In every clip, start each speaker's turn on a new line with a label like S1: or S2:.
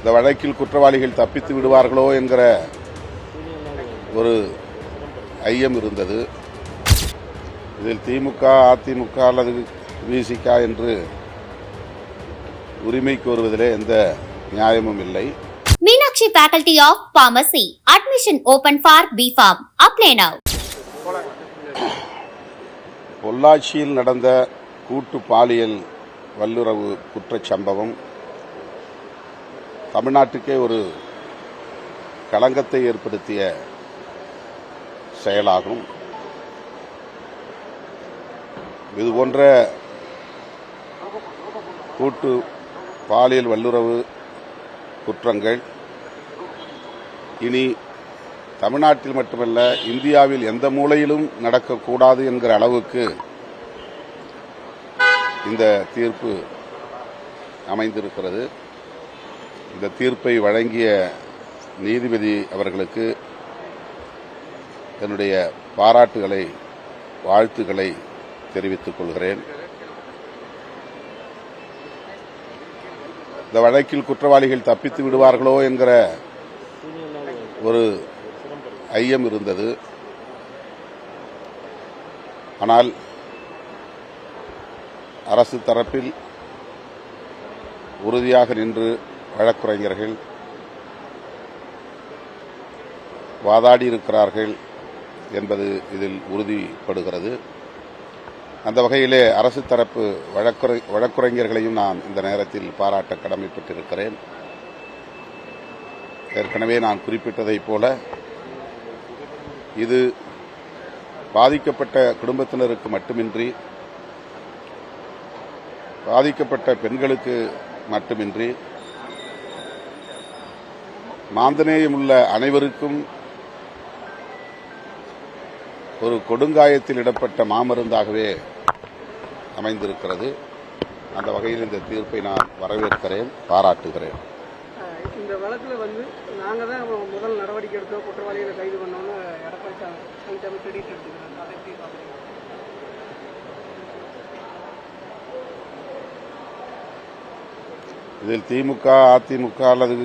S1: இந்த வழக்கில் குற்றவாளிகள் தப்பித்து விடுவார்களோ என்கிற ஒரு ஐயம் இருந்தது. இதில் திமுக, அதிமுக அல்லது விசிக என்று உரிமை கோருவதிலே எந்த நியாயமும் இல்லை.
S2: Meenakshi Faculty of Pharmacy. Admission open for B.Pharm. Apply now.
S1: பொள்ளாச்சியில் நடந்த கூட்டு பாலியல் வல்லுறவு குற்றச் சம்பவம் தமிழ்நாட்டுக்கே ஒரு களங்கத்தை ஏற்படுத்திய செயலாகும். இதுபோன்ற கூட்டு பாலியல் வல்லுறவு குற்றங்கள் இனி தமிழ்நாட்டில் மட்டுமல்ல இந்தியாவில் எந்த மூலையிலும் நடக்கக்கூடாது என்கிற அளவுக்கு இந்த தீர்ப்பு அமைந்திருக்கிறது. இந்த தீர்ப்பை வழங்கிய நீதிபதி அவர்களுக்கு என்னுடைய பாராட்டுகளை, வாழ்த்துக்களை தெரிவித்துக் கொள்கிறேன். இந்த வழக்கில் குற்றவாளிகள் தப்பித்து விடுவார்களோ என்கிற ஒரு ஐயம் இருந்தது. ஆனால் அரசு தரப்பில் உறுதியாக நின்று வழக்குரைஞர்கள் வாதாடி இருக்கிறார்கள் என்பது இதில் உறுதிப்படுகிறது. அந்த வகையிலே அரசு தரப்பு வழக்குரைஞர்களையும் நான் இந்த நேரத்தில் பாராட்ட கடமைப்பட்டிருக்கிறேன். ஏற்கனவே நான் குறிப்பிட்டதைப் போல இது பாதிக்கப்பட்ட குடும்பத்தினருக்கு மட்டுமின்றி, பாதிக்கப்பட்ட பெண்களுக்கு மட்டுமின்றி, மாந்தநேயமுள்ள அனைவருக்கும் ஒரு கொடுங்காயத்தில் இடப்பட்ட மாமருந்தாகவே அமைந்திருக்கிறது. அந்த வகையில் இந்த தீர்ப்பை நான் வரவேற்கிறேன், பாராட்டுகிறேன்.
S3: இந்த வழக்கில் நாங்கள் தான் முதல் நடவடிக்கை எடுத்தோம், குற்றவாளிகளை கைது பண்ணோன்னு எடப்பாடி பழனிசாமி கிரெடிட் எடுத்துக்கிறாங்க. அதை எப்படி பார்க்குறீங்க?
S1: இதில் திமுக, அதிமுக அல்லது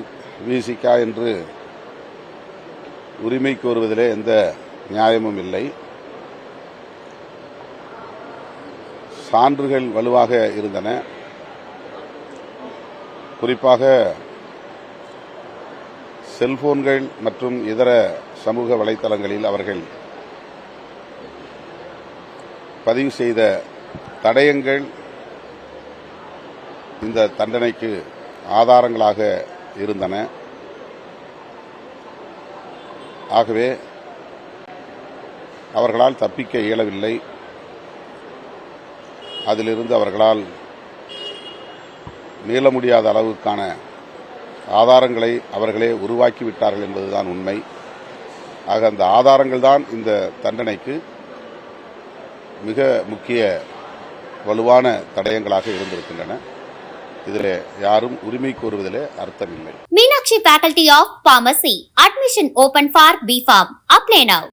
S1: விசிக என்று உரிமை கோருவதிலே எந்த நியாயமும் இல்லை. சான்றுகள் வலுவாக இருந்தன. குறிப்பாக செல்போன்கள் மற்றும் இதர சமூக வலைதளங்களில் அவர்கள் பதிவு செய்த தடயங்கள் இந்த தண்டனைக்கு ஆதாரங்களாக இருந்தன. ஆகவே அவர்களால் தப்பிக்க இயலவில்லை. அதிலிருந்து அவர்களால் மீள முடியாத அளவுக்கான ஆதாரங்களை அவர்களே உருவாக்கிவிட்டார்கள் என்பதுதான் உண்மை. ஆக அந்த ஆதாரங்கள் தான் இந்த தண்டனைக்கு மிக முக்கிய வலுவான தடயங்களாக இருந்திருக்கின்றன. இதில் யாரும் உரிமை கோருவதிலே அர்த்தமில்லை.
S2: Meenakshi Faculty of Pharmacy. Admission open for B.Pharm. Apply now.